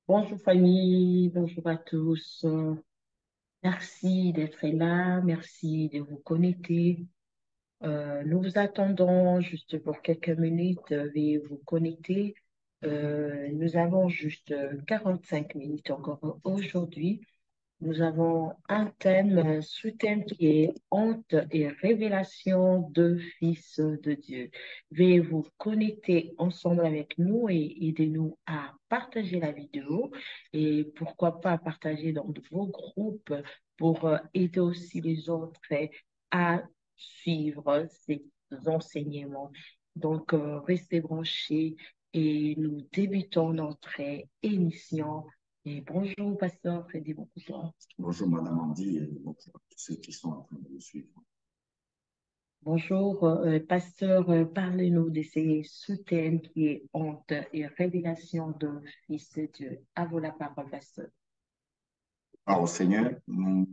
Bonjour famille, bonjour à tous. Merci d'être là, merci de vous connecter. Nous vous attendons juste pour quelques minutes. Veuillez vous connecter. Nous avons juste 45 minutes encore aujourd'hui. Nous avons un thème, sous-thème qui est honte et révélation de Fils de Dieu. Veuillez vous connecter ensemble avec nous et aidez-nous à partager la vidéo et pourquoi pas partager dans vos groupes pour aider aussi les autres à suivre ces enseignements. Donc, restez branchés et nous débutons notre émission. Et bonjour, pasteur Freddy Boncourt. Bonjour Madame Andy et bonjour à tous ceux qui sont en train de nous suivre. Bonjour, pasteur, parlez-nous de ces sous-thèmes qui est honte et révélation de Fils de Dieu. À vous la parole, pasteur. Alors au Seigneur, nous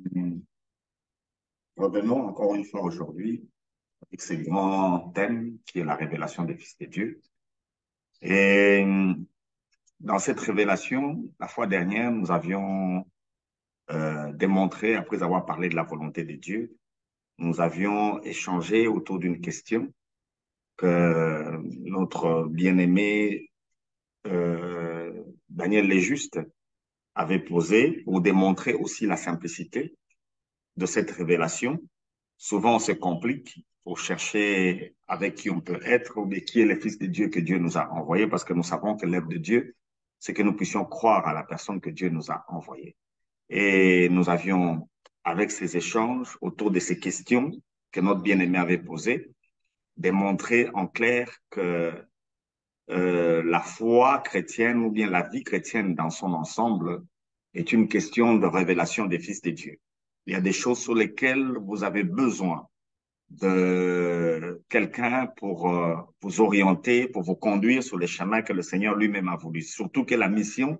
revenons encore une fois aujourd'hui avec ce grand thème qui est la révélation des fils de Dieu. Et dans cette révélation, la fois dernière, nous avions démontré, après avoir parlé de la volonté de Dieu, nous avions échangé autour d'une question que notre bien-aimé Daniel Léjuste avait posée pour démontrer aussi la simplicité de cette révélation. Souvent, on se complique pour chercher avec qui on peut être ou qui est le Fils de Dieu que Dieu nous a envoyé, parce que nous savons que l'œuvre de Dieu, c'est que nous puissions croire à la personne que Dieu nous a envoyée. Et nous avions, avec ces échanges autour de ces questions que notre bien-aimé avait posées, démontré en clair que la foi chrétienne ou bien la vie chrétienne dans son ensemble est une question de révélation des fils de Dieu. Il y a des choses sur lesquelles vous avez besoin de quelqu'un pour vous orienter, pour vous conduire sur les chemins que le Seigneur lui-même a voulu. Surtout que la mission,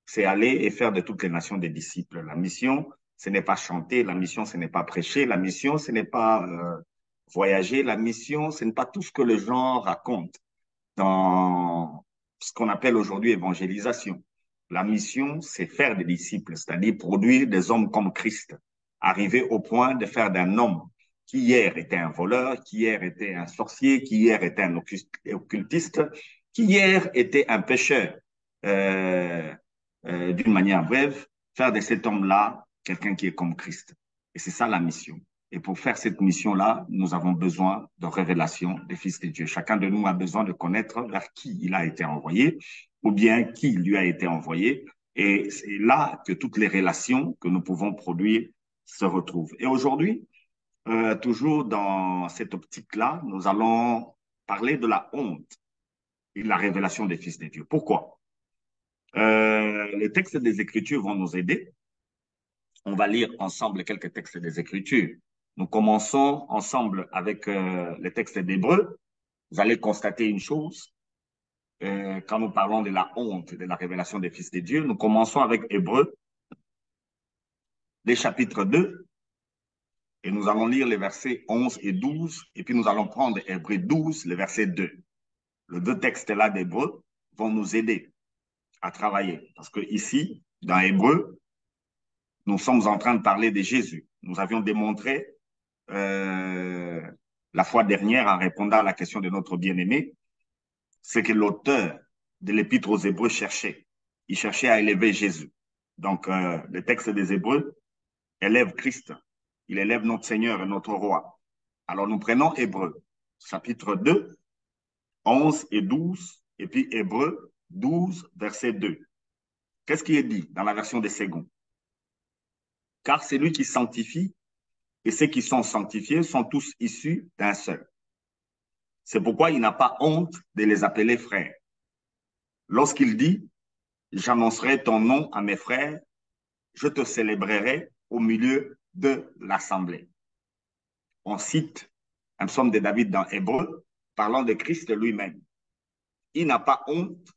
c'est aller et faire de toutes les nations des disciples. La mission, ce n'est pas chanter, la mission, ce n'est pas prêcher, la mission, ce n'est pas voyager, la mission, ce n'est pas tout ce que les gens racontent dans ce qu'on appelle aujourd'hui évangélisation. La mission, c'est faire des disciples, c'est-à-dire produire des hommes comme Christ, arriver au point de faire d'un homme qui hier était un voleur, qui hier était un sorcier, qui hier était un occultiste, qui hier était un pécheur, euh, d'une manière brève, faire de cet homme-là quelqu'un qui est comme Christ. Et c'est ça la mission. Et pour faire cette mission-là, nous avons besoin de révélation des fils de Dieu. Chacun de nous a besoin de connaître vers qui il a été envoyé ou bien qui lui a été envoyé. Et c'est là que toutes les relations que nous pouvons produire se retrouvent. Et aujourd'hui, toujours dans cette optique-là, nous allons parler de la honte et de la révélation des fils de Dieu. Pourquoi? Les textes des Écritures vont nous aider. On va lire ensemble quelques textes des Écritures. Nous commençons ensemble avec les textes d'Hébreux. Vous allez constater une chose. Quand nous parlons de la honte, de la révélation des fils de Dieu, nous commençons avec Hébreux, les chapitres 2, et nous allons lire les versets 11 et 12, et puis nous allons prendre Hébreux 12, le verset 2. Les deux textes-là d'Hébreux vont nous aider à travailler. Parce que ici, dans Hébreux, nous sommes en train de parler de Jésus. Nous avions démontré euh, la fois dernière en répondant à la question de notre bien-aimé, c'est que l'auteur de l'Épître aux Hébreux cherchait. Il cherchait à élever Jésus. Donc, le texte des Hébreux élève Christ. Il élève notre Seigneur et notre Roi. Alors, nous prenons Hébreux, chapitre 2, 11 et 12, et puis Hébreux 12, verset 2. Qu'est-ce qui est dit dans la version des Seconds? Car c'est lui qui sanctifie, et ceux qui sont sanctifiés sont tous issus d'un seul. C'est pourquoi il n'a pas honte de les appeler frères. Lorsqu'il dit, j'annoncerai ton nom à mes frères, je te célébrerai au milieu de l'assemblée. On cite un psaume de David dans Hébreu, parlant de Christ lui-même. Il n'a pas honte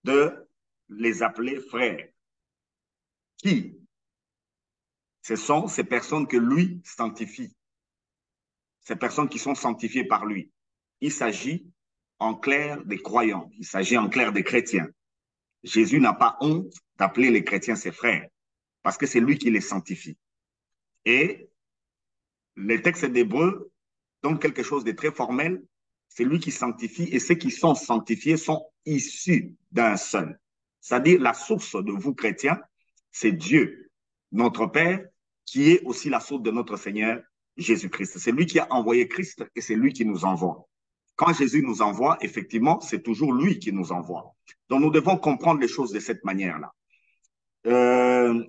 de les appeler frères. Qui? Ce sont ces personnes que lui sanctifie, ces personnes qui sont sanctifiées par lui. Il s'agit en clair des croyants, il s'agit en clair des chrétiens. Jésus n'a pas honte d'appeler les chrétiens ses frères, parce que c'est lui qui les sanctifie. Et les textes d'Hébreu donnent quelque chose de très formel. C'est lui qui sanctifie, et ceux qui sont sanctifiés sont issus d'un seul. C'est-à-dire la source de vous chrétiens, c'est Dieu, notre Père, qui est aussi la source de notre Seigneur Jésus-Christ. C'est lui qui a envoyé Christ et c'est lui qui nous envoie. Quand Jésus nous envoie, effectivement, c'est toujours lui qui nous envoie. Donc nous devons comprendre les choses de cette manière-là. Euh,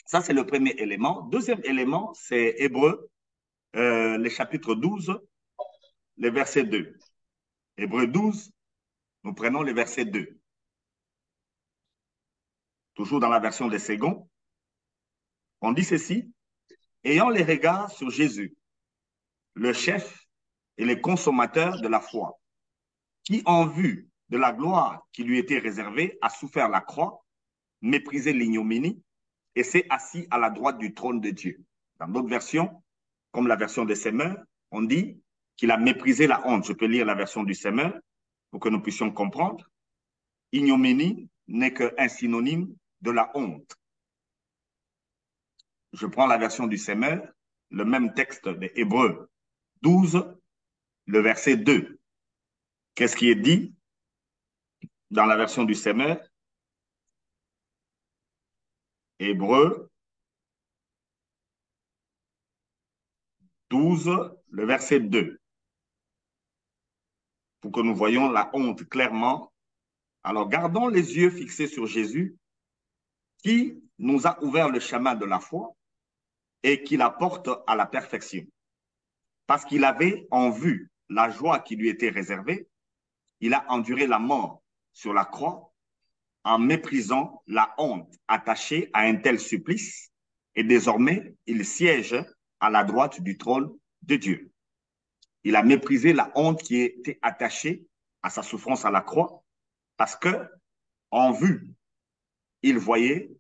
Ça, c'est le premier élément. Deuxième élément, c'est Hébreu, le chapitre 12, le verset 2. Hébreu 12, nous prenons le verset 2. Toujours dans la version des Seconds, on dit ceci: ayant les regards sur Jésus, le chef et le consommateur de la foi, qui, en vue de la gloire qui lui était réservée, a souffert la croix, méprisé l'ignominie et s'est assis à la droite du trône de Dieu. Dans d'autres versions, comme la version des Semeurs, on dit qu'il a méprisé la honte. Je peux lire la version du Semeur pour que nous puissions comprendre. Ignominie n'est qu'un synonyme de la honte. Je prends la version du Semeur, le même texte de Hébreu 12, le verset 2. Qu'est-ce qui est dit dans la version du Semeur? Hébreu 12, le verset 2. Pour que nous voyions la honte clairement. Alors, gardons les yeux fixés sur Jésus, qui nous a ouvert le chemin de la foi et qui la porte à la perfection. Parce qu'il avait en vue la joie qui lui était réservée, il a enduré la mort sur la croix en méprisant la honte attachée à un tel supplice, et désormais il siège à la droite du trône de Dieu. Il a méprisé la honte qui était attachée à sa souffrance à la croix, parce que en vue, il voyait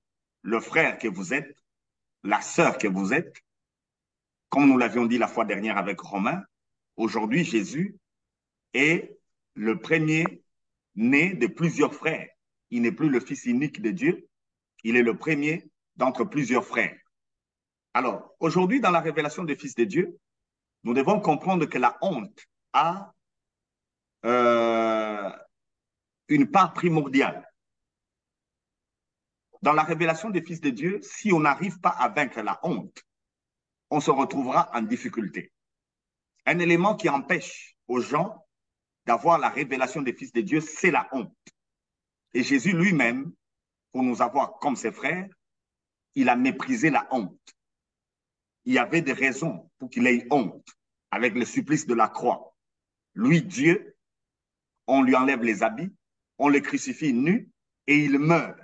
le frère que vous êtes, la sœur que vous êtes, comme nous l'avions dit la fois dernière avec Romain. Aujourd'hui, Jésus est le premier né de plusieurs frères. Il n'est plus le fils unique de Dieu, il est le premier d'entre plusieurs frères. Alors, aujourd'hui, dans la révélation des fils de Dieu, nous devons comprendre que la honte a euh, une part primordiale. Dans la révélation des fils de Dieu, si on n'arrive pas à vaincre la honte, on se retrouvera en difficulté. Un élément qui empêche aux gens d'avoir la révélation des fils de Dieu, c'est la honte. Et Jésus lui-même, pour nous avoir comme ses frères, il a méprisé la honte. Il y avait des raisons pour qu'il ait honte avec le supplice de la croix. Lui, Dieu, on lui enlève les habits, on le crucifie nu et il meurt.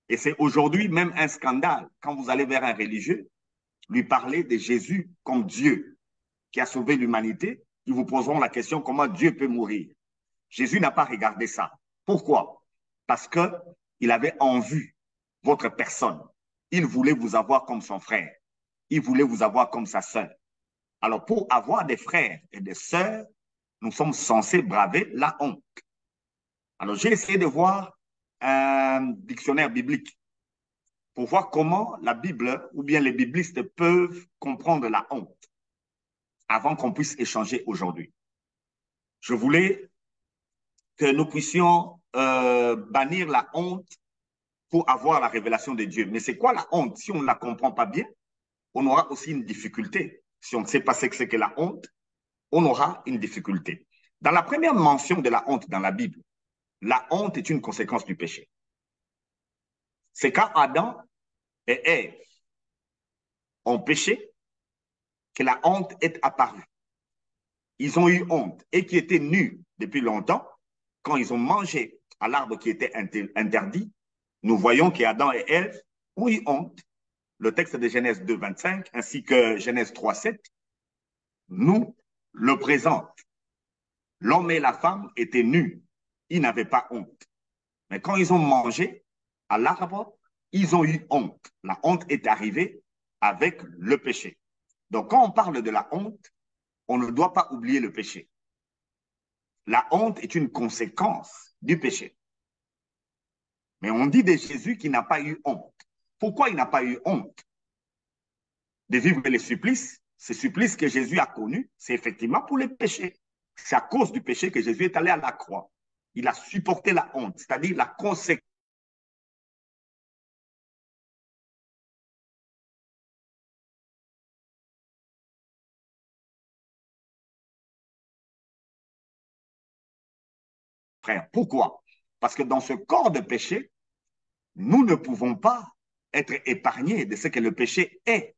Et c'est aujourd'hui même un scandale quand vous allez vers un religieux, lui parler de Jésus comme Dieu qui a sauvé l'humanité, ils vous poseront la question comment Dieu peut mourir. Jésus n'a pas regardé ça. Pourquoi? Parce qu'il avait en vue votre personne. Il voulait vous avoir comme son frère. Il voulait vous avoir comme sa sœur. Alors, pour avoir des frères et des sœurs, nous sommes censés braver la honte. Alors, j'ai essayé de voir un dictionnaire biblique pour voir comment la Bible ou bien les biblistes peuvent comprendre la honte avant qu'on puisse échanger aujourd'hui. Je voulais que nous puissions bannir la honte pour avoir la révélation de Dieu. Mais c'est quoi la honte? Si on ne la comprend pas bien, on aura aussi une difficulté. Si on ne sait pas ce que c'est que la honte, on aura une difficulté. Dans la première mention de la honte dans la Bible, la honte est une conséquence du péché. C'est quand Adam et Ève ont péché que la honte est apparue. Ils ont eu honte et qui étaient nus depuis longtemps. Quand ils ont mangé à l'arbre qui était interdit, nous voyons qu'Adam et Ève ont eu honte. Le texte de Genèse 2, 25 ainsi que Genèse 3, 7 nous le présentent. L'homme et la femme étaient nus. Ils n'avaient pas honte. Mais quand ils ont mangé à l'arbre, ils ont eu honte. La honte est arrivée avec le péché. Donc, quand on parle de la honte, on ne doit pas oublier le péché. La honte est une conséquence du péché. Mais on dit de Jésus qu'il n'a pas eu honte. Pourquoi il n'a pas eu honte de vivre les supplices? Ces supplices que Jésus a connus, c'est effectivement pour les péchés. C'est à cause du péché que Jésus est allé à la croix. Il a supporté la honte, c'est-à-dire la conséquence. Frère, pourquoi? Parce que dans ce corps de péché, nous ne pouvons pas être épargnés de ce que le péché est.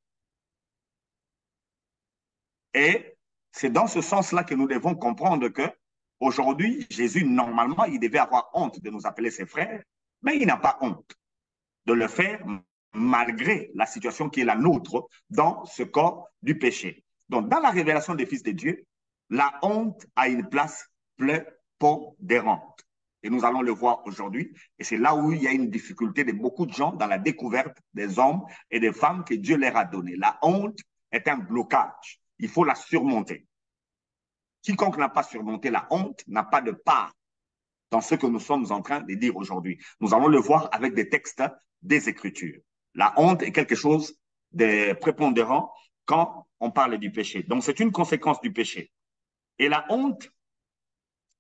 Et c'est dans ce sens-là que nous devons comprendre que aujourd'hui, Jésus, normalement, il devait avoir honte de nous appeler ses frères, mais il n'a pas honte de le faire malgré la situation qui est la nôtre dans ce corps du péché. Donc, dans la révélation des fils de Dieu, la honte a une place prépondérante. Et nous allons le voir aujourd'hui. Et c'est là où il y a une difficulté de beaucoup de gens dans la découverte des hommes et des femmes que Dieu leur a donné. La honte est un blocage. Il faut la surmonter. Quiconque n'a pas surmonté la honte n'a pas de part dans ce que nous sommes en train de dire aujourd'hui. Nous allons le voir avec des textes des Écritures. La honte est quelque chose de prépondérant quand on parle du péché. Donc, c'est une conséquence du péché. Et la honte,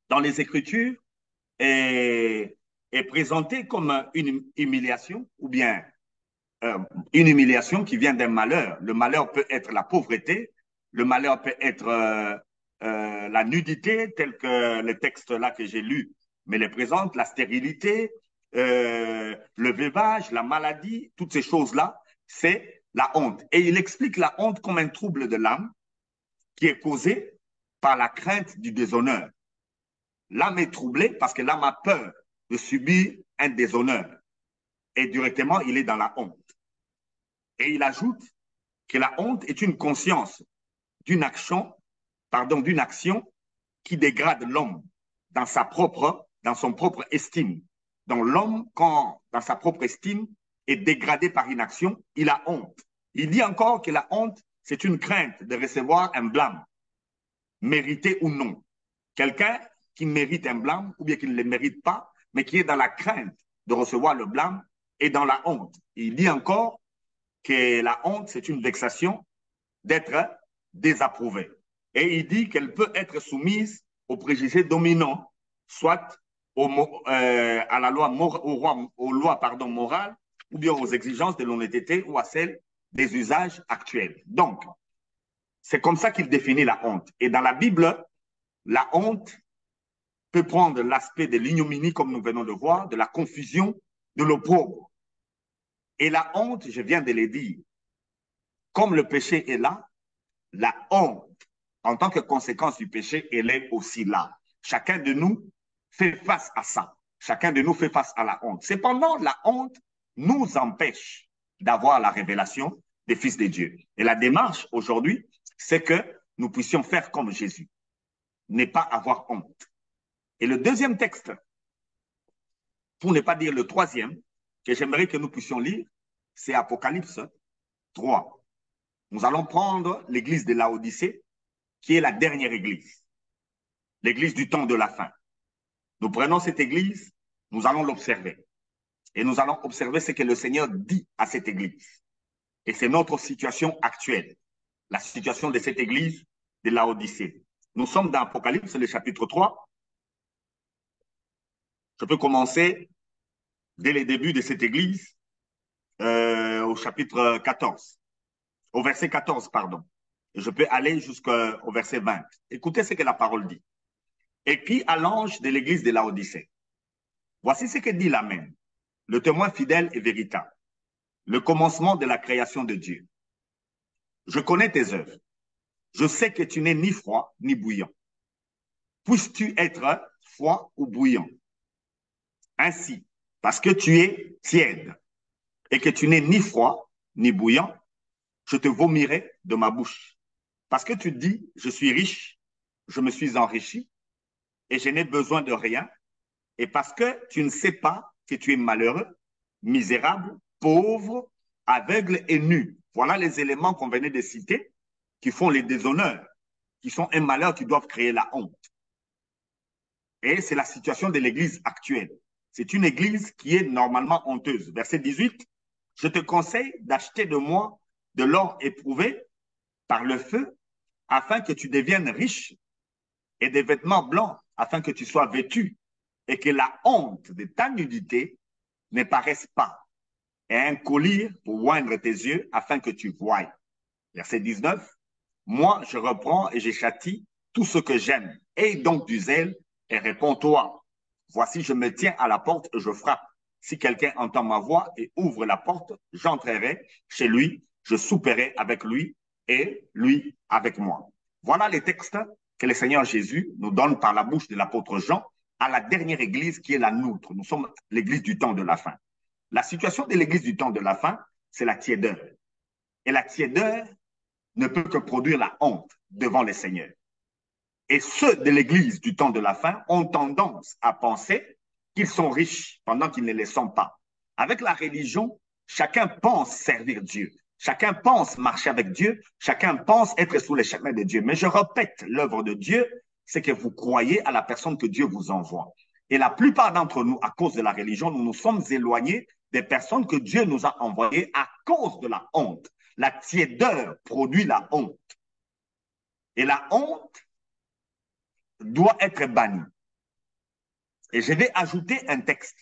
dans les Écritures, est présentée comme une humiliation ou bien une humiliation qui vient d'un malheur. Le malheur peut être la pauvreté, le malheur peut être la nudité, tel que le texte là que j'ai lu me les présente, la stérilité, le veuvage, la maladie, toutes ces choses-là, c'est la honte. Et il explique la honte comme un trouble de l'âme qui est causé par la crainte du déshonneur. L'âme est troublée parce que l'âme a peur de subir un déshonneur. Et directement, il est dans la honte. Et il ajoute que la honte est une conscience d'une action, d'une action qui dégrade l'homme dans son propre estime. Donc l'homme, quand dans sa propre estime, est dégradé par une action, il a honte. Il dit encore que la honte, c'est une crainte de recevoir un blâme, mérité ou non. Quelqu'un qui mérite un blâme ou bien qui ne le mérite pas, mais qui est dans la crainte de recevoir le blâme est dans la honte. Il dit encore que la honte, c'est une vexation d'être désapprouvé. Et il dit qu'elle peut être soumise aux préjugés dominants, soit à la loi, aux lois morales, ou bien aux exigences de l'honnêteté ou à celles des usages actuels. Donc, c'est comme ça qu'il définit la honte. Et dans la Bible, la honte peut prendre l'aspect de l'ignominie, comme nous venons de voir, de la confusion, de l'opprobre. Et la honte, je viens de le dire, comme le péché est là, la honte, en tant que conséquence du péché, elle est aussi là. Chacun de nous fait face à ça. Chacun de nous fait face à la honte. Cependant, la honte nous empêche d'avoir la révélation des fils de Dieu. Et la démarche aujourd'hui, c'est que nous puissions faire comme Jésus, ne pas avoir honte. Et le deuxième texte, pour ne pas dire le troisième, que j'aimerais que nous puissions lire, c'est Apocalypse 3. Nous allons prendre l'église de Laodicée, qui est la dernière église, l'église du temps de la fin. Nous prenons cette église, nous allons l'observer. Et nous allons observer ce que le Seigneur dit à cette église. Et c'est notre situation actuelle, la situation de cette église de Laodicée. Nous sommes dans Apocalypse, le chapitre 3. Je peux commencer dès le début de cette église, au chapitre 14, au verset 14, pardon. Et je peux aller jusqu'au verset 20. Écoutez ce que la parole dit. Écrit à l'ange de l'église de Laodicée. Voici ce que dit l'Amen, le témoin fidèle et véritable, le commencement de la création de Dieu. Je connais tes œuvres. Je sais que tu n'es ni froid ni bouillant. Puisses-tu être froid ou bouillant? Ainsi, parce que tu es tiède et que tu n'es ni froid ni bouillant, je te vomirai de ma bouche. Parce que tu dis, je suis riche, je me suis enrichi et je n'ai besoin de rien. Et parce que tu ne sais pas que tu es malheureux, misérable, pauvre, aveugle et nu. Voilà les éléments qu'on venait de citer qui font les déshonneurs, qui sont un malheur qui doivent créer la honte. Et c'est la situation de l'Église actuelle. C'est une église qui est normalement honteuse. Verset 18, je te conseille d'acheter de moi de l'or éprouvé par le feu afin que tu deviennes riche et des vêtements blancs afin que tu sois vêtu et que la honte de ta nudité ne paraisse pas et un collier pour oindre tes yeux afin que tu voies. Verset 19, moi je reprends et je châtie tout ce que j'aime. Aie donc du zèle et réponds-toi. Voici, je me tiens à la porte et je frappe. Si quelqu'un entend ma voix et ouvre la porte, j'entrerai chez lui, je souperai avec lui et lui avec moi. Voilà les textes que le Seigneur Jésus nous donne par la bouche de l'apôtre Jean à la dernière église qui est la nôtre. Nous sommes l'église du temps de la fin. La situation de l'église du temps de la fin, c'est la tiédeur. Et la tiédeur ne peut que produire la honte devant le Seigneur. Et ceux de l'Église du temps de la fin ont tendance à penser qu'ils sont riches pendant qu'ils ne le sont pas. Avec la religion, chacun pense servir Dieu. Chacun pense marcher avec Dieu. Chacun pense être sous les chemins de Dieu. Mais je répète, l'œuvre de Dieu, c'est que vous croyez à la personne que Dieu vous envoie. Et la plupart d'entre nous, à cause de la religion, nous nous sommes éloignés des personnes que Dieu nous a envoyées à cause de la honte. La tiédeur produit la honte. Et la honte doit être bannie. Et je vais ajouter un texte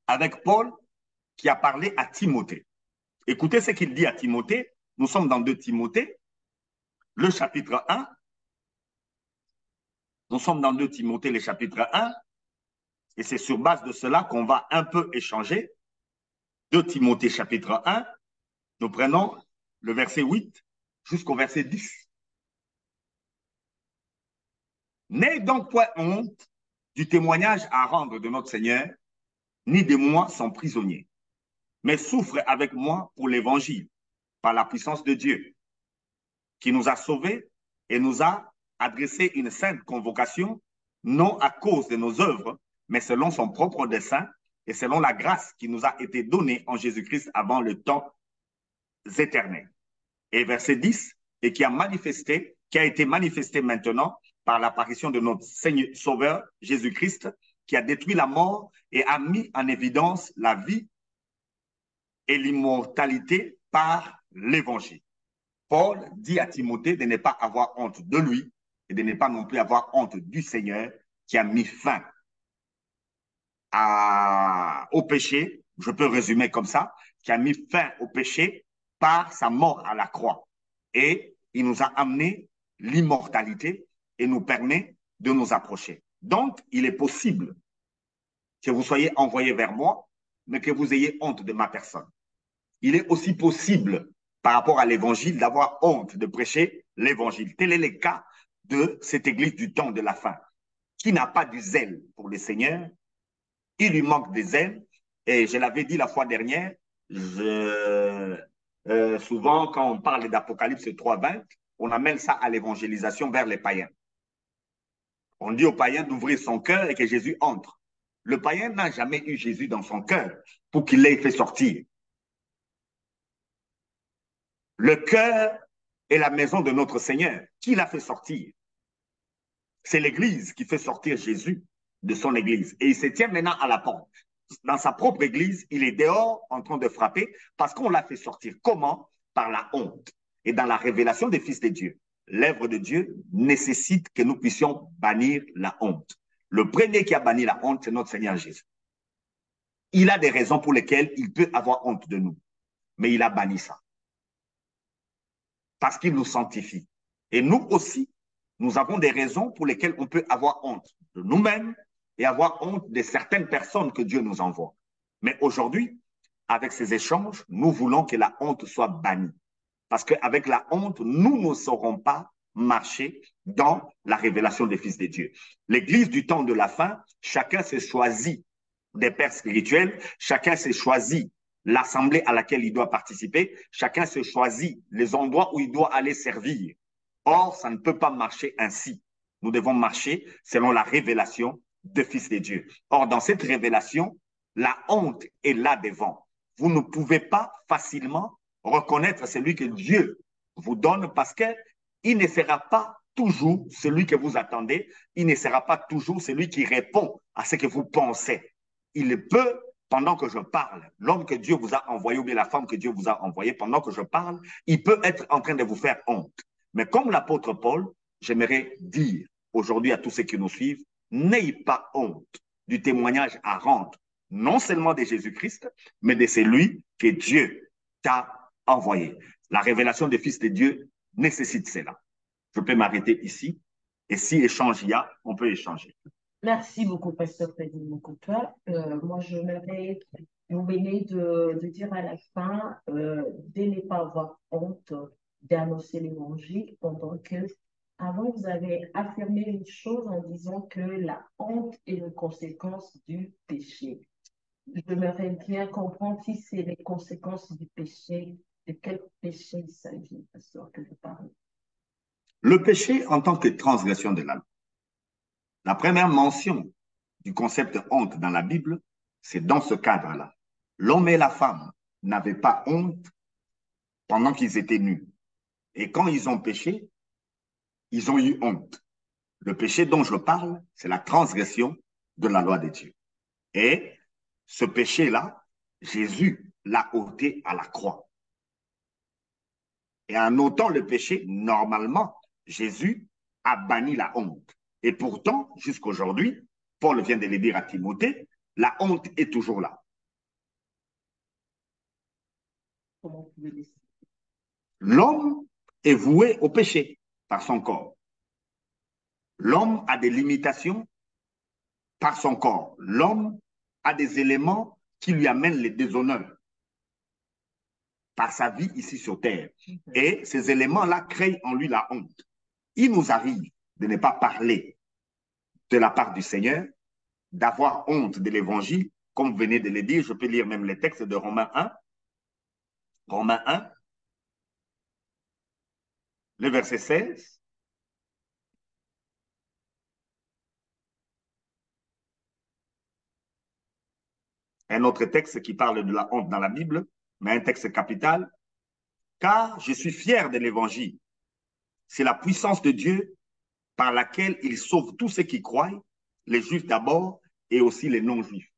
avec Paul qui a parlé à Timothée. Écoutez ce qu'il dit à Timothée. Nous sommes dans 2 Timothée, le chapitre 1. Nous sommes dans 2 Timothée, le chapitre 1. Et c'est sur base de cela qu'on va un peu échanger. 2 Timothée, chapitre 1. Nous prenons le verset 8 jusqu'au verset 10. N'ayez donc point honte du témoignage à rendre de notre Seigneur, ni de moi son prisonnier, mais souffre avec moi pour l'évangile, par la puissance de Dieu, qui nous a sauvés et nous a adressé une sainte convocation, non à cause de nos œuvres, mais selon son propre dessein et selon la grâce qui nous a été donnée en Jésus-Christ avant le temps éternel. Et verset 10, et qui a été manifesté maintenant par l'apparition de notre Seigneur Sauveur Jésus-Christ, qui a détruit la mort et a mis en évidence la vie et l'immortalité par l'évangile. Paul dit à Timothée de ne pas avoir honte de lui et de ne pas non plus avoir honte du Seigneur qui a mis fin au péché, je peux résumer comme ça, qui a mis fin au péché par sa mort à la croix. Et il nous a amené l'immortalité et nous permet de nous approcher. Donc, il est possible que vous soyez envoyé vers moi, mais que vous ayez honte de ma personne. Il est aussi possible, par rapport à l'évangile, d'avoir honte de prêcher l'évangile. Tel est le cas de cette église du temps de la fin, qui n'a pas du zèle pour le Seigneur. Il lui manque des zèle. Et je l'avais dit la fois dernière, souvent quand on parle d'Apocalypse 3:20, on amène ça à l'évangélisation vers les païens. On dit aux païens d'ouvrir son cœur et que Jésus entre. Le païen n'a jamais eu Jésus dans son cœur pour qu'il l'ait fait sortir. Le cœur est la maison de notre Seigneur. Qui l'a fait sortir? C'est l'Église qui fait sortir Jésus de son Église. Et il se tient maintenant à la porte. Dans sa propre Église, il est dehors en train de frapper parce qu'on l'a fait sortir. Comment? Par la honte. Et dans la révélation des fils de Dieu, l'œuvre de Dieu nécessite que nous puissions bannir la honte. Le premier qui a banni la honte, c'est notre Seigneur Jésus. Il a des raisons pour lesquelles il peut avoir honte de nous. Mais il a banni ça. Parce qu'il nous sanctifie. Et nous aussi, nous avons des raisons pour lesquelles on peut avoir honte de nous-mêmes et avoir honte de certaines personnes que Dieu nous envoie. Mais aujourd'hui, avec ces échanges, nous voulons que la honte soit bannie. Parce qu'avec la honte, nous ne saurons pas marcher dans la révélation des fils de Dieu. L'Église du temps de la fin, chacun s'est choisi des pères spirituels, chacun s'est choisi l'assemblée à laquelle il doit participer, chacun se choisit les endroits où il doit aller servir. Or, ça ne peut pas marcher ainsi. Nous devons marcher selon la révélation des fils de Dieu. Or, dans cette révélation, la honte est là devant. Vous ne pouvez pas facilement reconnaître celui que Dieu vous donne parce qu'il ne sera pas toujours celui que vous attendez, il ne sera pas toujours celui qui répond à ce que vous pensez. il peut, pendant que je parle, l'homme que Dieu vous a envoyé ou bien la femme que Dieu vous a envoyée, pendant que je parle, il peut être en train de vous faire honte. Mais comme l'apôtre Paul, j'aimerais dire aujourd'hui à tous ceux qui nous suivent, n'ayez pas honte du témoignage à rendre, non seulement de Jésus-Christ, mais de celui que Dieu t'a envoyé. La révélation des fils de Dieu nécessite cela. Je peux m'arrêter ici. Et si échange il y a, on peut échanger. Merci beaucoup, Pasteur Freddy Mokopa. Moi, je m'aimerais vous venez de dire à la fin de ne pas avoir honte d'annoncer l'évangile pendant que, avant, vous avez affirmé une chose en disant que la honte est une conséquence du péché. J'aimerais bien comprendre si c'est les conséquences du péché, de quel péché il s'agit, Pasteur, que vous parlez. Le péché en tant que transgression de la loi. La première mention du concept de honte dans la Bible, c'est dans ce cadre-là. L'homme et la femme n'avaient pas honte pendant qu'ils étaient nus. Et quand ils ont péché, ils ont eu honte. Le péché dont je parle, c'est la transgression de la loi de Dieu. Et ce péché-là, Jésus l'a ôté à la croix. Et en ôtant le péché, normalement, Jésus a banni la honte. Et pourtant, jusqu'aujourd'hui, Paul vient de le dire à Timothée, la honte est toujours là. Comment vous pouvez décider? L'homme est voué au péché par son corps. L'homme a des limitations par son corps. L'homme a des éléments qui lui amènent les déshonneurs par sa vie ici sur terre. Et ces éléments-là créent en lui la honte. Il nous arrive de ne pas parler de la part du Seigneur, d'avoir honte de l'évangile, comme vous venez de le dire. Je peux lire même les textes de Romains 1. Romains 1, le verset 16. Un autre texte qui parle de la honte dans la Bible, mais un texte capital. Car je suis fier de l'évangile. C'est la puissance de Dieu par laquelle il sauve tous ceux qui croient, les juifs d'abord et aussi les non-juifs.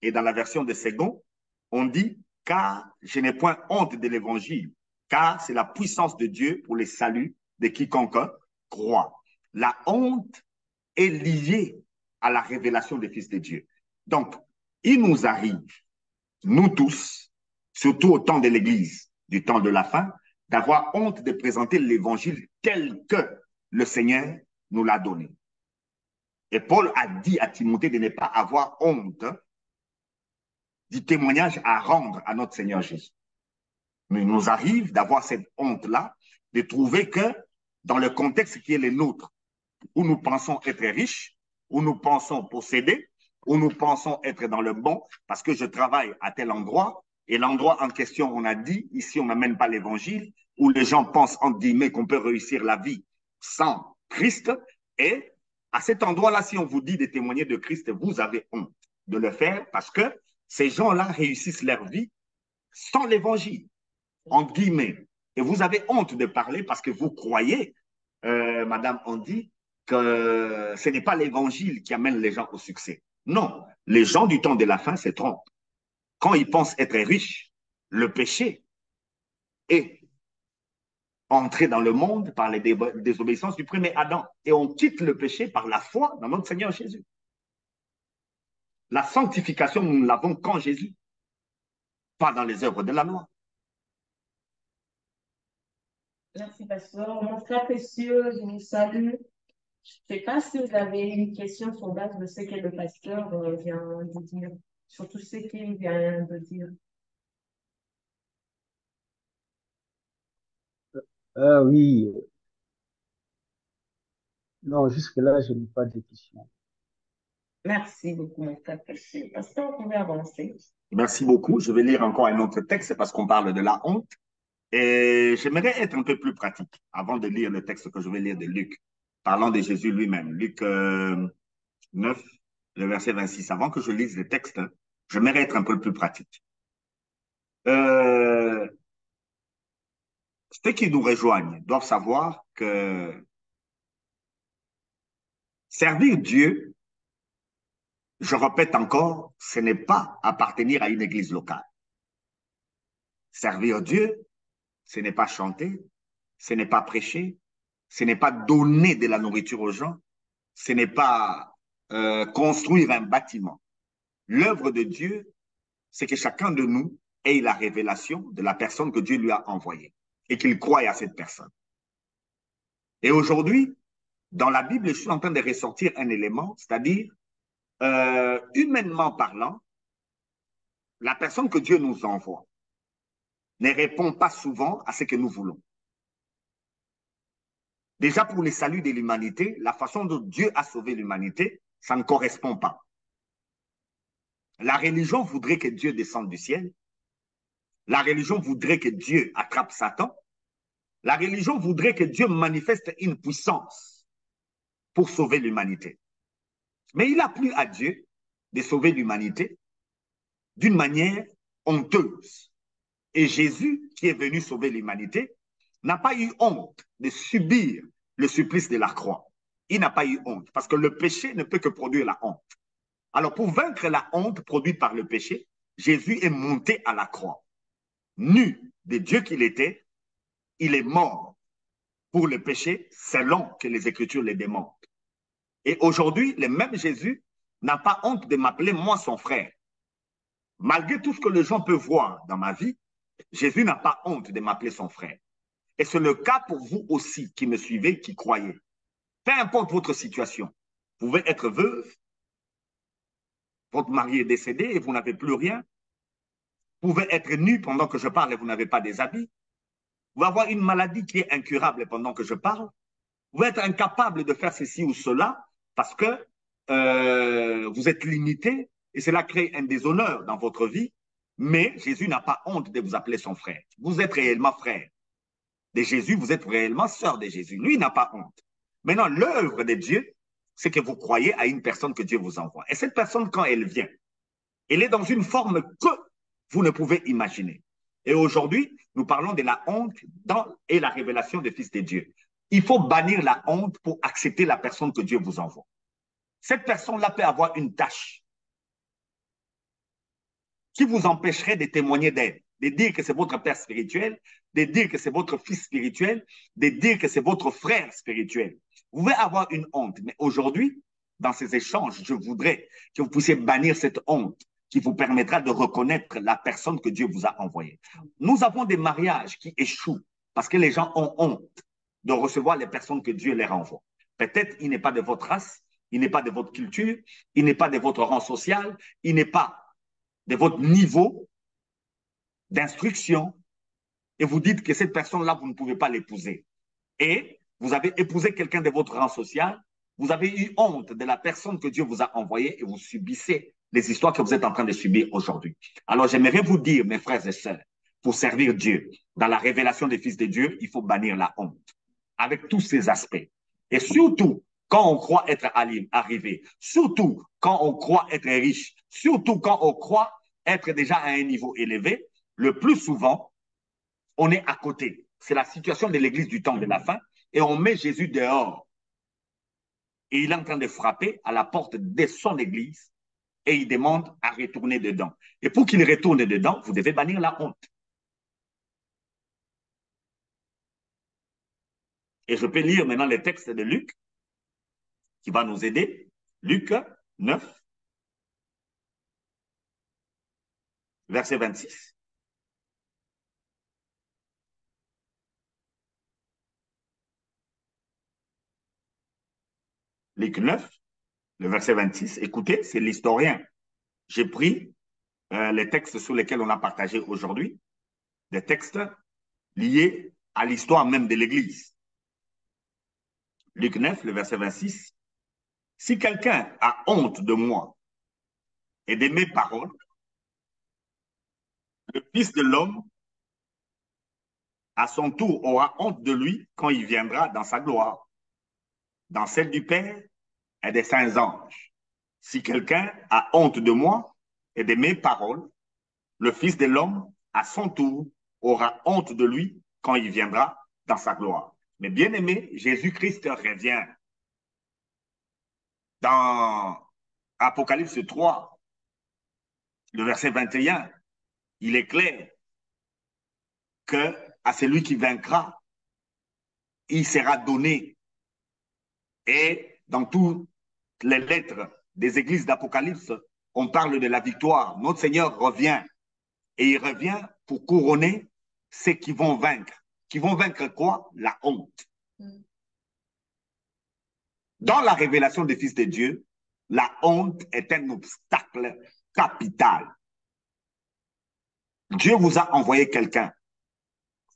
Et dans la version de Second, on dit, car je n'ai point honte de l'évangile, car c'est la puissance de Dieu pour le salut de quiconque croit. La honte est liée à la révélation des fils de Dieu. Donc, il nous arrive, nous tous, surtout au temps de l'Église, du temps de la fin, d'avoir honte de présenter l'évangile tel que le Seigneur nous l'a donné. Et Paul a dit à Timothée de ne pas avoir honte du témoignage à rendre à notre Seigneur Jésus. Mais il nous arrive d'avoir cette honte-là, de trouver que dans le contexte qui est le nôtre, où nous pensons être riches, où nous pensons posséder, où nous pensons être dans le bon, parce que je travaille à tel endroit, et l'endroit en question, on a dit, ici on n'amène pas l'évangile, où les gens pensent, entre guillemets, qu'on peut réussir la vie sans Christ, et à cet endroit-là, si on vous dit de témoigner de Christ, vous avez honte de le faire, parce que ces gens-là réussissent leur vie sans l'évangile, entre guillemets. Et vous avez honte de parler parce que vous croyez, Madame Andy, que ce n'est pas l'évangile qui amène les gens au succès. Non, les gens du temps de la fin se trompent. Quand ils pensent être riches, le péché est entré dans le monde par les désobéissances du premier Adam. Et on quitte le péché par la foi dans notre Seigneur Jésus. La sanctification, nous l'avons qu'en Jésus, pas dans les œuvres de la loi. Merci, Pasteur. Mon frère précieux, je vous salue. Je ne sais pas si vous avez une question sur base de ce que le pasteur vient de dire, surtout ce qu'il vient de dire. Oui, non, jusque-là, je n'ai pas de questions. Merci beaucoup, mon frère précieux. Pasteur, vous pouvez avancer. Merci beaucoup. Je vais lire encore un autre texte parce qu'on parle de la honte. Et j'aimerais être un peu plus pratique avant de lire le texte que je vais lire de Luc, parlant de Jésus lui-même. Luc 9, le verset 26. Avant que je lise le texte, j'aimerais être un peu plus pratique. Euh, Ceux qui nous rejoignent doivent savoir que servir Dieu Je répète encore, ce n'est pas appartenir à une église locale. Servir Dieu, ce n'est pas chanter, ce n'est pas prêcher, ce n'est pas donner de la nourriture aux gens, ce n'est pas construire un bâtiment. L'œuvre de Dieu, c'est que chacun de nous ait la révélation de la personne que Dieu lui a envoyée et qu'il croie à cette personne. Et aujourd'hui, dans la Bible, je suis en train de ressortir un élément, c'est-à-dire, humainement parlant, la personne que Dieu nous envoie ne répond pas souvent à ce que nous voulons. Déjà, pour le salut de l'humanité, la façon dont Dieu a sauvé l'humanité, ça ne correspond pas. La religion voudrait que Dieu descende du ciel. La religion voudrait que Dieu attrape Satan. La religion voudrait que Dieu manifeste une puissance pour sauver l'humanité. Mais il a plu à Dieu de sauver l'humanité d'une manière honteuse. Et Jésus, qui est venu sauver l'humanité, n'a pas eu honte de subir le supplice de la croix. Il n'a pas eu honte, parce que le péché ne peut que produire la honte. Alors, pour vaincre la honte produite par le péché, Jésus est monté à la croix. Nu de Dieu qu'il était, il est mort pour le péché selon que les Écritures le demandent. Et aujourd'hui, le même Jésus n'a pas honte de m'appeler moi son frère. Malgré tout ce que les gens peuvent voir dans ma vie, Jésus n'a pas honte de m'appeler son frère. Et c'est le cas pour vous aussi qui me suivez, qui croyez. Peu importe votre situation, vous pouvez être veuve, votre mari est décédé et vous n'avez plus rien. Vous pouvez être nu pendant que je parle et vous n'avez pas des habits. Vous pouvez avoir une maladie qui est incurable pendant que je parle. Vous pouvez être incapable de faire ceci ou cela parce que vous êtes limité et cela crée un déshonneur dans votre vie. Mais Jésus n'a pas honte de vous appeler son frère. Vous êtes réellement frère de Jésus, vous êtes réellement sœur de Jésus. Lui, il n'a pas honte. Maintenant, l'œuvre de Dieu, c'est que vous croyez à une personne que Dieu vous envoie. Et cette personne, quand elle vient, elle est dans une forme que vous ne pouvez imaginer. Et aujourd'hui, nous parlons de la honte et la révélation des fils de Dieu. Il faut bannir la honte pour accepter la personne que Dieu vous envoie. Cette personne-là peut avoir une tâche qui vous empêcherait de témoigner d'elle, de dire que c'est votre père spirituel, de dire que c'est votre fils spirituel, de dire que c'est votre frère spirituel. Vous pouvez avoir une honte, mais aujourd'hui, dans ces échanges, je voudrais que vous puissiez bannir cette honte qui vous permettra de reconnaître la personne que Dieu vous a envoyée. Nous avons des mariages qui échouent parce que les gens ont honte de recevoir les personnes que Dieu leur envoie. Peut-être il n'est pas de votre race, il n'est pas de votre culture, il n'est pas de votre rang social, il n'est pas de votre niveau d'instruction, et vous dites que cette personne-là, vous ne pouvez pas l'épouser. Et vous avez épousé quelqu'un de votre rang social, vous avez eu honte de la personne que Dieu vous a envoyée et vous subissez les histoires que vous êtes en train de subir aujourd'hui. Alors j'aimerais vous dire, mes frères et sœurs, pour servir Dieu, dans la révélation des fils de Dieu, il faut bannir la honte, avec tous ses aspects. Et surtout, quand on croit être arrivé, surtout quand on croit être riche, surtout quand on croit être déjà à un niveau élevé, le plus souvent, on est à côté. C'est la situation de l'église du temps de la fin et on met Jésus dehors. Et il est en train de frapper à la porte de son église et il demande à retourner dedans. Et pour qu'il retourne dedans, vous devez bannir la honte. Et je peux lire maintenant les textes de Luc qui va nous aider. Luc 9, verset 26. Luc 9, le verset 26. Écoutez, c'est l'historien. J'ai pris les textes sur lesquels on a partagé aujourd'hui, des textes liés à l'histoire même de l'Église. Luc 9, le verset 26. Si quelqu'un a honte de moi et de mes paroles, le Fils de l'homme, à son tour, aura honte de lui quand il viendra dans sa gloire, dans celle du Père et des saints anges. Si quelqu'un a honte de moi et de mes paroles, le Fils de l'homme, à son tour, aura honte de lui quand il viendra dans sa gloire. Mais bien aimé, Jésus-Christ revient dans Apocalypse 3, le verset 21, il est clair que à celui qui vaincra, il sera donné. Et dans toutes les lettres des églises d'Apocalypse, on parle de la victoire. Notre Seigneur revient et il revient pour couronner ceux qui vont vaincre. Qui vont vaincre quoi? La honte. Dans la révélation des fils de Dieu, la honte est un obstacle capital. Dieu vous a envoyé quelqu'un.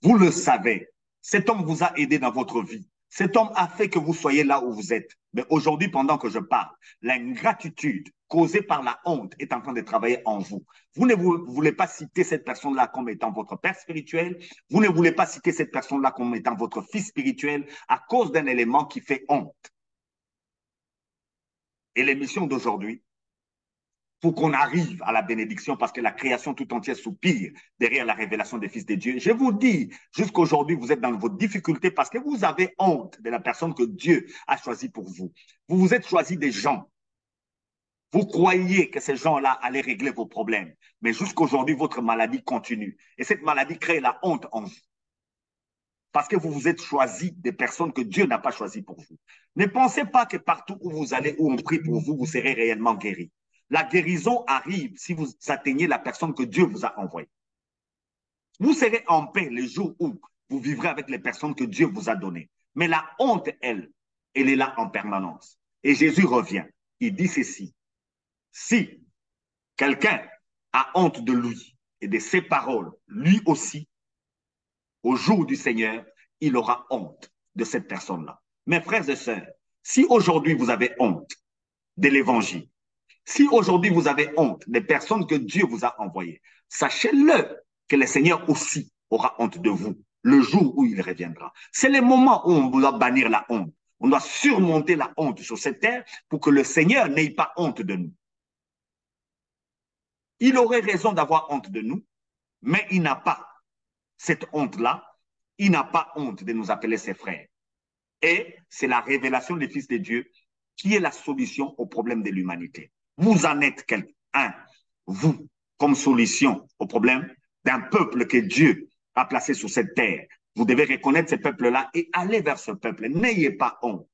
Vous le savez. Cet homme vous a aidé dans votre vie. Cet homme a fait que vous soyez là où vous êtes. Mais aujourd'hui, pendant que je parle, l'ingratitude causée par la honte est en train de travailler en vous. Vous ne voulez pas citer cette personne-là comme étant votre père spirituel. Vous ne voulez pas citer cette personne-là comme étant votre fils spirituel à cause d'un élément qui fait honte. Et l'émission d'aujourd'hui, pour qu'on arrive à la bénédiction, parce que la création tout entière soupire derrière la révélation des fils de Dieu. Je vous dis, jusqu'aujourd'hui, vous êtes dans vos difficultés parce que vous avez honte de la personne que Dieu a choisie pour vous. Vous vous êtes choisi des gens. Vous croyez que ces gens-là allaient régler vos problèmes. Mais jusqu'aujourd'hui, votre maladie continue. Et cette maladie crée la honte en vous. Parce que vous vous êtes choisi des personnes que Dieu n'a pas choisies pour vous. Ne pensez pas que partout où vous allez, où on prie pour vous, vous serez réellement guéri. La guérison arrive si vous atteignez la personne que Dieu vous a envoyée. Vous serez en paix le jour où vous vivrez avec les personnes que Dieu vous a données. Mais la honte, elle est là en permanence. Et Jésus revient. Il dit ceci. Si quelqu'un a honte de lui et de ses paroles, lui aussi, au jour du Seigneur, il aura honte de cette personne-là. Mes frères et sœurs, si aujourd'hui vous avez honte de l'évangile, si aujourd'hui vous avez honte des personnes que Dieu vous a envoyées, sachez-le que le Seigneur aussi aura honte de vous le jour où il reviendra. C'est le moment où on doit bannir la honte. On doit surmonter la honte sur cette terre pour que le Seigneur n'ait pas honte de nous. Il aurait raison d'avoir honte de nous, mais il n'a pas cette honte-là. Il n'a pas honte de nous appeler ses frères. Et c'est la révélation des fils de Dieu qui est la solution au problème de l'humanité. Vous en êtes quelqu'un, vous, comme solution au problème d'un peuple que Dieu a placé sur cette terre. Vous devez reconnaître ce peuple-là et aller vers ce peuple. N'ayez pas honte.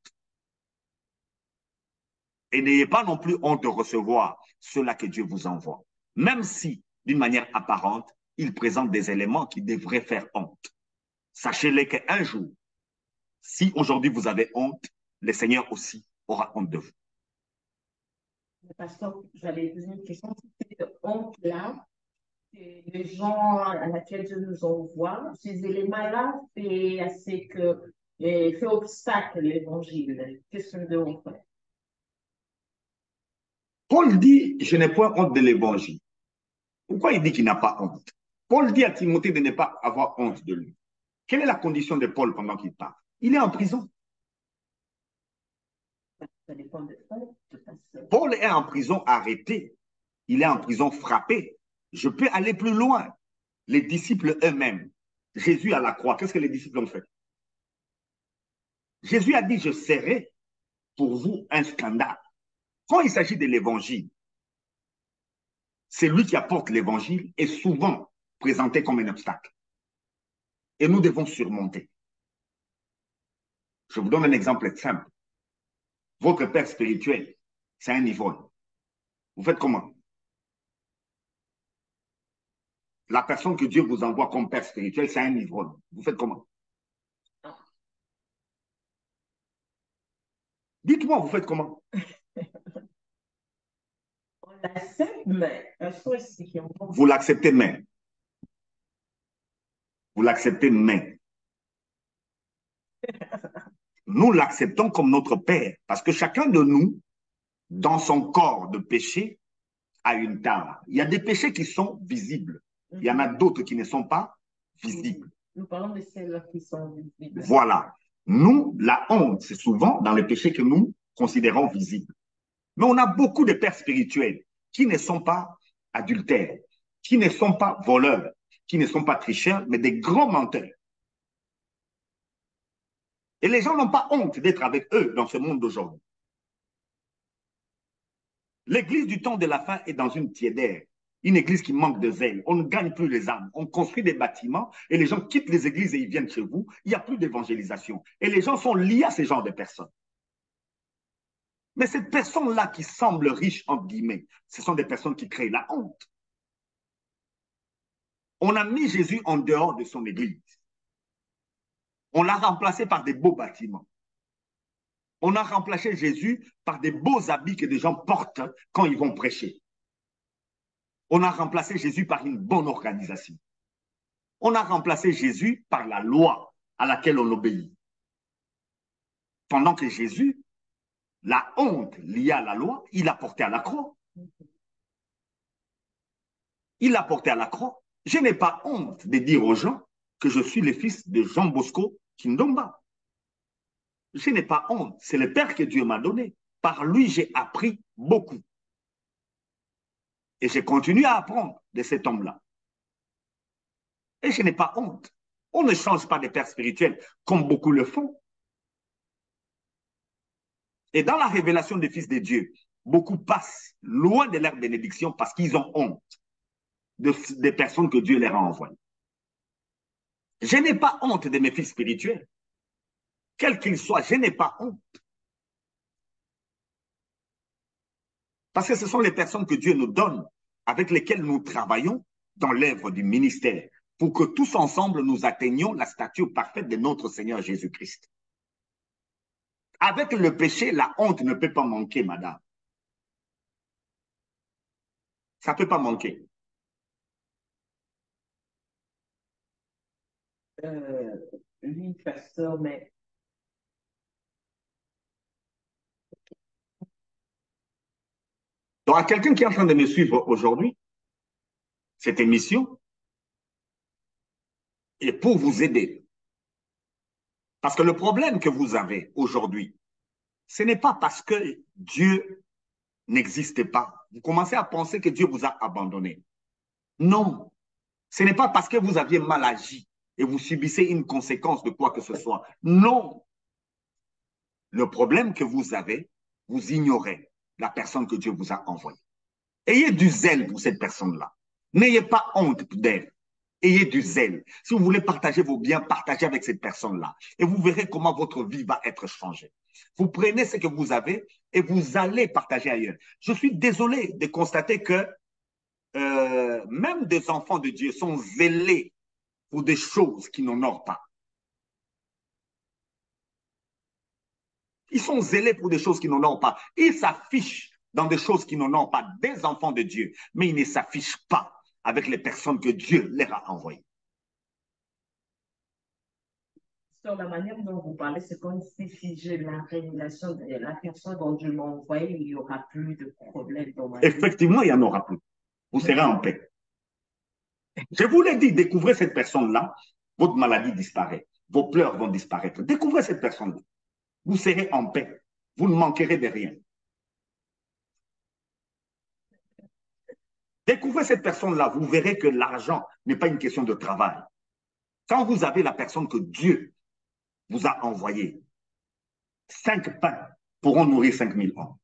Et n'ayez pas non plus honte de recevoir ceux-là que Dieu vous envoie. Même si, d'une manière apparente, il présente des éléments qui devraient faire honte. Sachez-le qu'un jour, si aujourd'hui vous avez honte, le Seigneur aussi aura honte de vous. Pasteur, j'avais posé une question. Cette honte-là, les gens à laquelle Dieu nous envoie, ces éléments-là, c'est assez que fait obstacle à l'évangile. Qu'est-ce que nous devons faire? Paul dit, je n'ai point honte de l'évangile. Pourquoi il dit qu'il n'a pas honte? Paul dit à Timothée de ne pas avoir honte de lui. Quelle est la condition de Paul pendant qu'il parle? Il est en prison. Ça dépend de Paul est en prison arrêté. Il est en prison frappé. Je peux aller plus loin. Les disciples eux-mêmes, Jésus à la croix, qu'est-ce que les disciples ont fait? Jésus a dit, je serai pour vous un scandale. Quand il s'agit de l'évangile, c'est lui qui apporte l'évangile est souvent présenté comme un obstacle. Et nous devons surmonter. Je vous donne un exemple simple. Votre père spirituel, c'est un ivrogne. Vous faites comment? La personne que Dieu vous envoie comme père spirituel, c'est un ivrogne. Vous faites comment? Dites-moi, vous faites comment? On l'accepte, mais un choix, c'est qu'on Vous l'acceptez, mais. Vous l'acceptez, mais. Nous l'acceptons comme notre Père, parce que chacun de nous, dans son corps de péché, a une tare. Il y a des péchés qui sont visibles. Il y en a d'autres qui ne sont pas visibles. Nous parlons de celles qui sont visibles. Voilà. Nous, la honte, c'est souvent dans les péchés que nous considérons visibles. Mais on a beaucoup de pères spirituels qui ne sont pas adultères, qui ne sont pas voleurs, qui ne sont pas tricheurs, mais des grands menteurs. Et les gens n'ont pas honte d'être avec eux dans ce monde d'aujourd'hui. L'église du temps de la fin est dans une tiédère. Une église qui manque de zèle. On ne gagne plus les âmes. On construit des bâtiments et les gens quittent les églises et ils viennent chez vous. Il n'y a plus d'évangélisation. Et les gens sont liés à ce genre de personnes. Mais ces personnes-là qui semblent riches, entre guillemets, ce sont des personnes qui créent la honte. On a mis Jésus en dehors de son église. On l'a remplacé par des beaux bâtiments. On a remplacé Jésus par des beaux habits que des gens portent quand ils vont prêcher. On a remplacé Jésus par une bonne organisation. On a remplacé Jésus par la loi à laquelle on obéit. Pendant que Jésus, la honte liée à la loi, il l'a porté à la croix. Il l'a porté à la croix. Je n'ai pas honte de dire aux gens que je suis le fils de Jean Bosco Kindomba. Je n'ai pas honte. C'est le Père que Dieu m'a donné. Par lui, j'ai appris beaucoup. Et j'ai continué à apprendre de cet homme-là. Et je n'ai pas honte. On ne change pas de père spirituel comme beaucoup le font. Et dans la révélation des fils de Dieu, beaucoup passent loin de leur bénédiction parce qu'ils ont honte des personnes que Dieu leur a envoyées. Je n'ai pas honte de mes fils spirituels. Quels qu'ils soient, je n'ai pas honte. Parce que ce sont les personnes que Dieu nous donne, avec lesquelles nous travaillons dans l'œuvre du ministère, pour que tous ensemble nous atteignions la stature parfaite de notre Seigneur Jésus-Christ. Avec le péché, la honte ne peut pas manquer, madame. Ça ne peut pas manquer. Oui, pasteur, mais Donc, à quelqu'un qui est en train de me suivre aujourd'hui, cette émission est pour vous aider. Parce que le problème que vous avez aujourd'hui, ce n'est pas parce que Dieu n'existe pas. Vous commencez à penser que Dieu vous a abandonné. Non, ce n'est pas parce que vous aviez mal agi et vous subissez une conséquence de quoi que ce soit. Non. Le problème que vous avez, vous ignorez la personne que Dieu vous a envoyée. Ayez du zèle pour cette personne-là. N'ayez pas honte d'elle. Ayez du zèle. Si vous voulez partager vos biens, partagez avec cette personne-là. Et vous verrez comment votre vie va être changée. Vous prenez ce que vous avez et vous allez partager ailleurs. Je suis désolé de constater que même des enfants de Dieu sont zélés pour des choses qui n'honorent pas. Ils sont zélés pour des choses qui n'honorent pas. Ils s'affichent dans des choses qui n'honorent pas des enfants de Dieu, mais ils ne s'affichent pas avec les personnes que Dieu leur a envoyées. sur la manière dont vous parlez, c'est comme si j'ai la révélation de la personne dont Dieu m'a envoyé, il n'y aura plus de problème dans ma vie. Effectivement, il n'y en aura plus. Vous serez en paix. Je vous l'ai dit, découvrez cette personne-là, votre maladie disparaît, vos pleurs vont disparaître. Découvrez cette personne-là. Vous serez en paix. Vous ne manquerez de rien. Découvrez cette personne-là, vous verrez que l'argent n'est pas une question de travail. Quand vous avez la personne que Dieu vous a envoyée, 5 pains pourront nourrir 5000 hommes.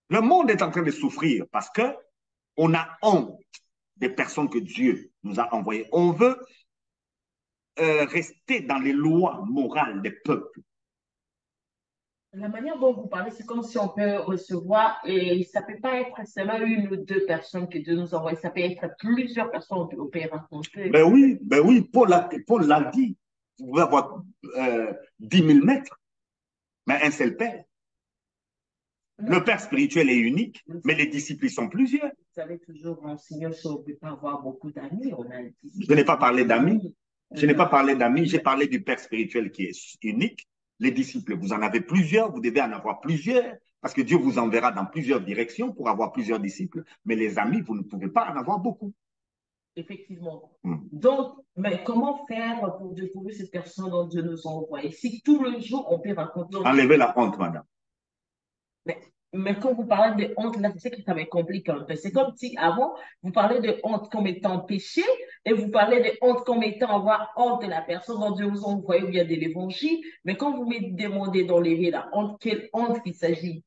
Le monde est en train de souffrir parce qu'on a honte des personnes que Dieu nous a envoyées. On veut rester dans les lois morales des peuples. La manière dont vous parlez, c'est comme si on peut recevoir, et ça ne peut pas être seulement une ou deux personnes que Dieu nous envoie, ça peut être plusieurs personnes qu'on peut rencontrer. Ben oui, Paul l'a dit. Vous pouvez avoir 10 000 maîtres, mais un seul père. Le père spirituel est unique, mais les disciples sont plusieurs. Vous allez toujours renseigner sur on ne peut pas avoir beaucoup d'amis. Je n'ai pas parlé d'amis. Je n'ai pas parlé d'amis, j'ai parlé du père spirituel qui est unique. Les disciples, vous en avez plusieurs, vous devez en avoir plusieurs, parce que Dieu vous enverra dans plusieurs directions pour avoir plusieurs disciples, mais les amis, vous ne pouvez pas en avoir beaucoup. Effectivement. Donc, mais comment faire pour découvrir cette personne dont Dieu nous a envoyé? Si tout le jour, on peut raconter... Enlevez la honte, madame. Mais Mais quand vous parlez de honte, là, c'est ce que ça me complique un peu. C'est comme si avant, vous parlez de honte comme étant péché et vous parlez de honte comme étant avoir honte de la personne dont Dieu vous envoie ou bien de l'évangile. Mais quand vous me demandez d'enlever la honte, quelle honte il s'agit?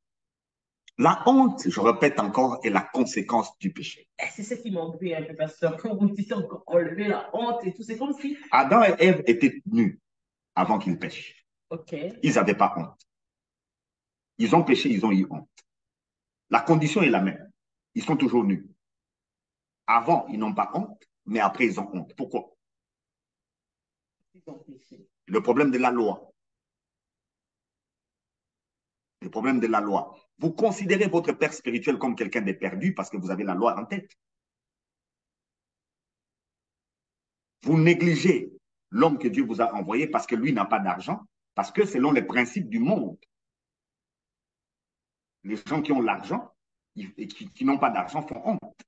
La honte, je répète encore, est la conséquence du péché. Eh, c'est ce qui m'embrouille un peu, pasteur. Quand vous dites encore enlever la honte et tout, c'est comme si, Adam et Ève étaient nus avant qu'ils pêchent. OK, Ils n'avaient pas honte. Ils ont péché, ils ont eu honte. La condition est la même. Ils sont toujours nus. Avant, ils n'ont pas honte, mais après, ils ont honte. Pourquoi? ils ont péché. Le problème de la loi. Le problème de la loi. Vous considérez votre père spirituel comme quelqu'un de perdu parce que vous avez la loi en tête. Vous négligez l'homme que Dieu vous a envoyé parce que lui n'a pas d'argent, parce que selon les principes du monde, les gens qui ont l'argent et qui n'ont pas d'argent font honte.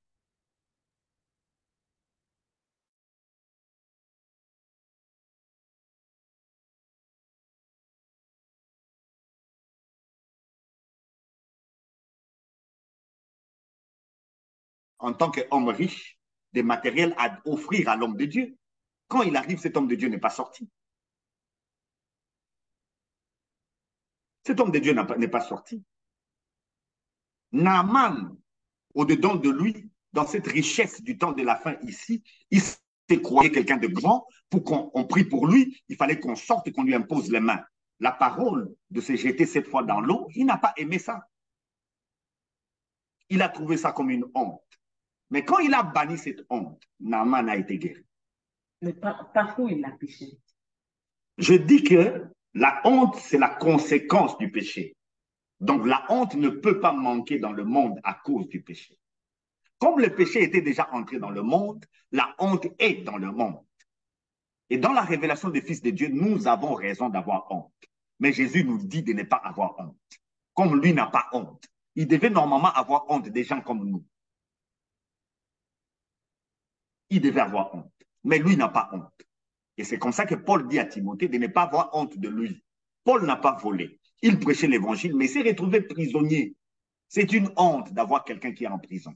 En tant qu'homme riche, des matériels à offrir à l'homme de Dieu. Quand il arrive, cet homme de Dieu n'est pas sorti. Cet homme de Dieu n'est pas sorti. Naaman, au-dedans de lui, dans cette richesse du temps de la fin ici, il s'est croyé quelqu'un de grand. Pour qu'on prie pour lui, il fallait qu'on sorte et qu'on lui impose les mains. La parole de se jeter cette fois dans l'eau, il n'a pas aimé ça. Il a trouvé ça comme une honte. Mais quand il a banni cette honte, Naaman a été guéri. Mais par où il a péché? Je dis que la honte, c'est la conséquence du péché. Donc la honte ne peut pas manquer dans le monde à cause du péché. Comme le péché était déjà entré dans le monde, la honte est dans le monde. Et dans la révélation des fils de Dieu, nous avons raison d'avoir honte. Mais Jésus nous dit de ne pas avoir honte. Comme lui n'a pas honte. Il devait normalement avoir honte des gens comme nous. Il devait avoir honte. Mais lui n'a pas honte. Et c'est comme ça que Paul dit à Timothée de ne pas avoir honte de lui. Paul n'a pas volé. Il prêchait l'évangile, mais s'est retrouvé prisonnier. C'est une honte d'avoir quelqu'un qui est en prison.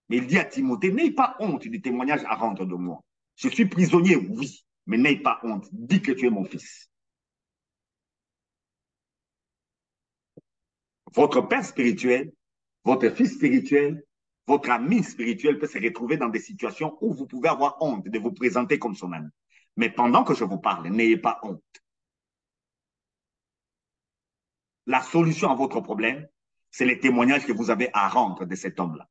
Mais il dit à Timothée, n'aie pas honte du témoignage à rendre de moi. Je suis prisonnier, oui, mais n'aie pas honte. Dis que tu es mon fils. Votre père spirituel, votre fils spirituel, votre ami spirituel peut se retrouver dans des situations où vous pouvez avoir honte de vous présenter comme son ami. Mais pendant que je vous parle, n'ayez pas honte. La solution à votre problème, c'est les témoignages que vous avez à rendre de cet homme-là.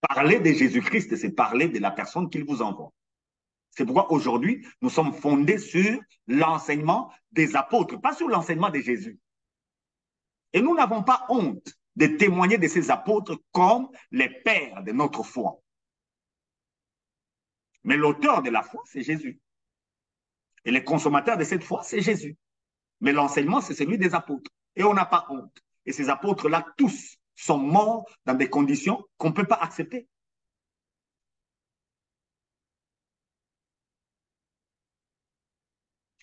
Parler de Jésus-Christ, c'est parler de la personne qu'il vous envoie. C'est pourquoi aujourd'hui, nous sommes fondés sur l'enseignement des apôtres, pas sur l'enseignement de Jésus. Et nous n'avons pas honte de témoigner de ces apôtres comme les pères de notre foi. Mais l'auteur de la foi, c'est Jésus. Et les consommateurs de cette foi, c'est Jésus. Mais l'enseignement, c'est celui des apôtres. Et on n'a pas honte. Et ces apôtres-là, tous, sont morts dans des conditions qu'on ne peut pas accepter.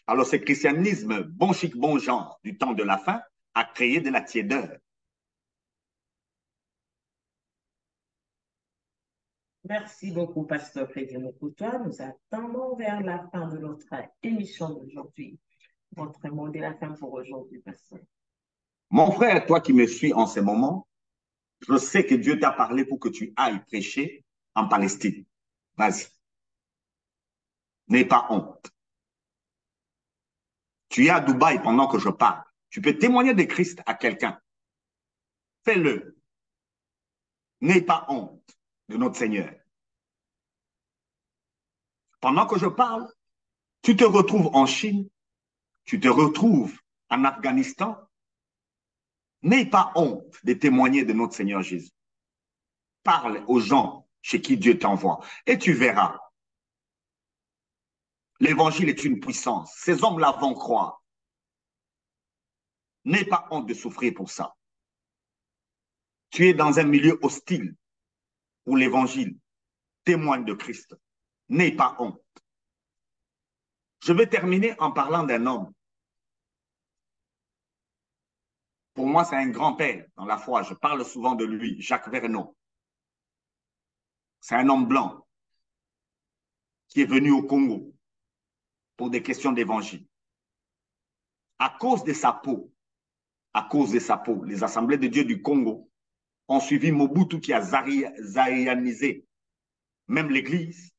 Alors, ce christianisme bon chic, bon genre du temps de la fin a créé de la tiédeur. Merci beaucoup, Pasteur Frédéric Coutois. Nous attendons vers la fin de notre émission d'aujourd'hui. Votre mot de la fin pour aujourd'hui, Pasteur. Mon frère, toi qui me suis en ce moment, je sais que Dieu t'a parlé pour que tu ailles prêcher en Palestine. Vas-y. N'aie pas honte. Tu es à Dubaï pendant que je parle. Tu peux témoigner de Christ à quelqu'un. Fais-le. N'aie pas honte de notre Seigneur. Pendant que je parle, tu te retrouves en Chine, tu te retrouves en Afghanistan. N'aie pas honte de témoigner de notre Seigneur Jésus. Parle aux gens chez qui Dieu t'envoie et tu verras. L'évangile est une puissance. Ces hommes-là vont croire. N'aie pas honte de souffrir pour ça. Tu es dans un milieu hostile où l'évangile témoigne de Christ. N'aie pas honte. Je vais terminer en parlant d'un homme moi, c'est un grand-père dans la foi. Je parle souvent de lui, Jacques Vernon. C'est un homme blanc qui est venu au Congo pour des questions d'évangile. À cause de sa peau, les assemblées de Dieu du Congo ont suivi Mobutu qui a zaïanisé même l'Église.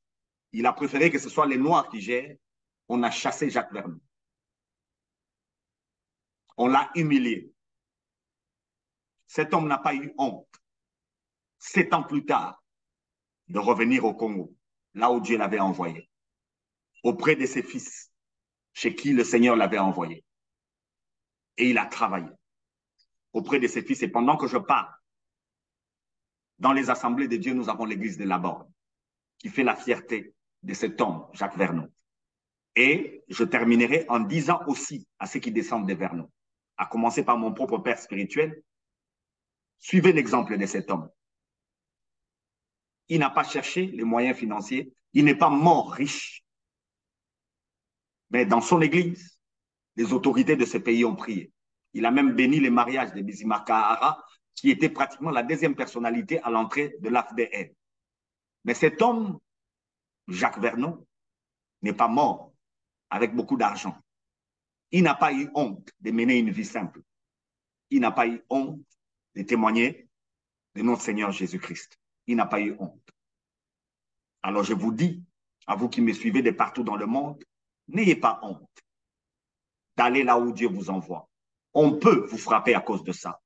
Il a préféré que ce soit les Noirs qui gèrent. On a chassé Jacques Vernon. On l'a humilié. Cet homme n'a pas eu honte, 7 ans plus tard, de revenir au Congo, là où Dieu l'avait envoyé, auprès de ses fils, chez qui le Seigneur l'avait envoyé. Et il a travaillé auprès de ses fils. Et pendant que je parle, dans les assemblées de Dieu, nous avons l'église de Laborde, qui fait la fierté de cet homme, Jacques Vernon. Et je terminerai en disant aussi à ceux qui descendent de Vernon, à commencer par mon propre père spirituel, suivez l'exemple de cet homme. Il n'a pas cherché les moyens financiers, il n'est pas mort riche. Mais dans son église, les autorités de ce pays ont prié. Il a même béni les mariages de Bizima Kahara, qui était pratiquement la deuxième personnalité à l'entrée de l'AFDR. Mais cet homme, Jacques Vernon, n'est pas mort avec beaucoup d'argent. Il n'a pas eu honte de mener une vie simple. Il n'a pas eu honte de témoigner de notre Seigneur Jésus-Christ. Il n'a pas eu honte. Alors je vous dis, à vous qui me suivez de partout dans le monde, n'ayez pas honte d'aller là où Dieu vous envoie. On peut vous frapper à cause de ça.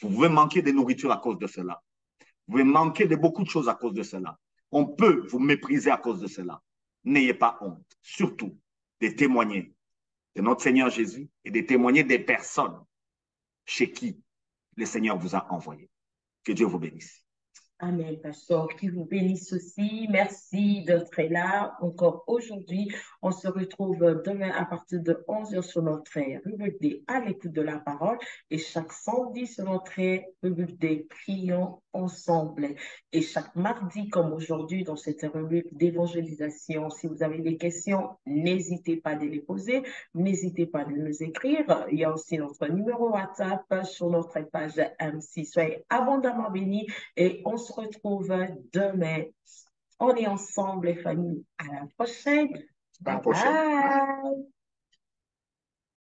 Vous pouvez manquer de nourriture à cause de cela. Vous pouvez manquer de beaucoup de choses à cause de cela. On peut vous mépriser à cause de cela. N'ayez pas honte, surtout de témoigner de notre Seigneur Jésus et de témoigner des personnes chez qui le Seigneur vous a envoyé. Que Dieu vous bénisse. Amen, pasteur, qui vous bénisse aussi. Merci d'être là encore aujourd'hui. On se retrouve demain à partir de 11h sur notre rubrique des À l'écoute de la parole et chaque samedi sur notre rubrique des Prions ensemble. Et chaque mardi, comme aujourd'hui, dans cette rubrique d'évangélisation, si vous avez des questions, n'hésitez pas de les poser, n'hésitez pas de nous écrire. Il y a aussi notre numéro WhatsApp sur notre page MC. Soyez abondamment bénis. Et on se retrouve demain. On est ensemble, les familles. À la prochaine. À la Bye prochaine. bye.